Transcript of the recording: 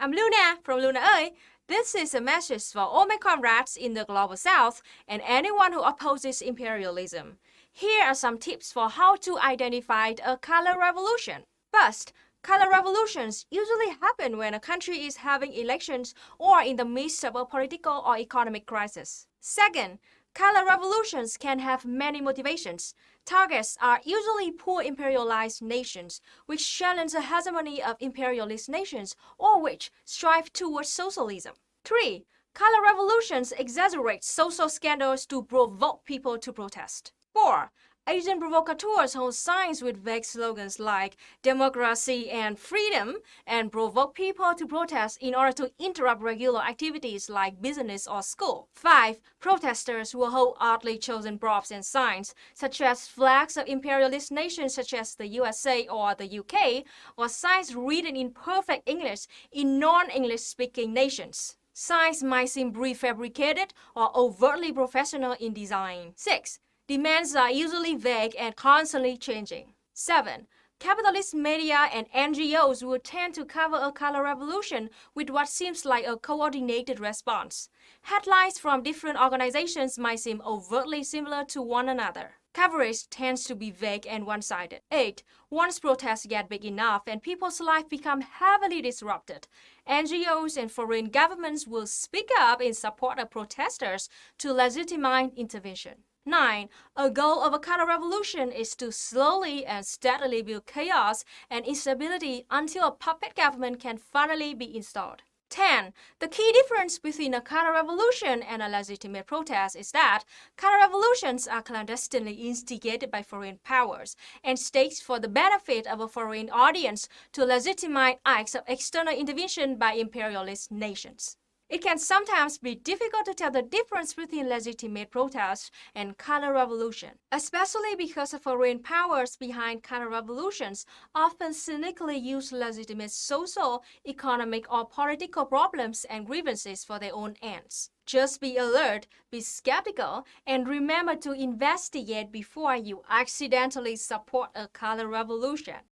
I'm Luna from Luna Nguyen. This is a message for all my comrades in the Global South and anyone who opposes imperialism. Here are some tips for how to identify a color revolution. First, color revolutions usually happen when a country is having elections or in the midst of a political or economic crisis. Second, color revolutions can have many motivations. Targets are usually poor imperialized nations, which challenge the hegemony of imperialist nations or which strive towards socialism. 3. Color revolutions exaggerate social scandals to provoke people to protest. 4. Asian provocateurs hold signs with vague slogans like democracy and freedom and provoke people to protest in order to interrupt regular activities like business or school. 5. Protesters will hold oddly chosen props and signs, such as flags of imperialist nations such as the USA or the UK, or signs written in perfect English in non-English speaking nations. Signs might seem prefabricated or overtly professional in design. 6. Demands are usually vague and constantly changing. 7. Capitalist media and NGOs will tend to cover a color revolution with what seems like a coordinated response. Headlines from different organizations might seem overtly similar to one another. Coverage tends to be vague and one-sided. 8. Once protests get big enough and people's lives become heavily disrupted, NGOs and foreign governments will speak up in support of protesters to legitimize intervention. 9. A goal of a color revolution is to slowly and steadily build chaos and instability until a puppet government can finally be installed. 10. The key difference between a color revolution and a legitimate protest is that color revolutions are clandestinely instigated by foreign powers and staged for the benefit of a foreign audience to legitimize acts of external intervention by imperialist nations. It can sometimes be difficult to tell the difference between legitimate protest and color revolution, especially because the foreign powers behind color revolutions often cynically use legitimate social, economic, or political problems and grievances for their own ends. Just be alert, be skeptical, and remember to investigate before you accidentally support a color revolution.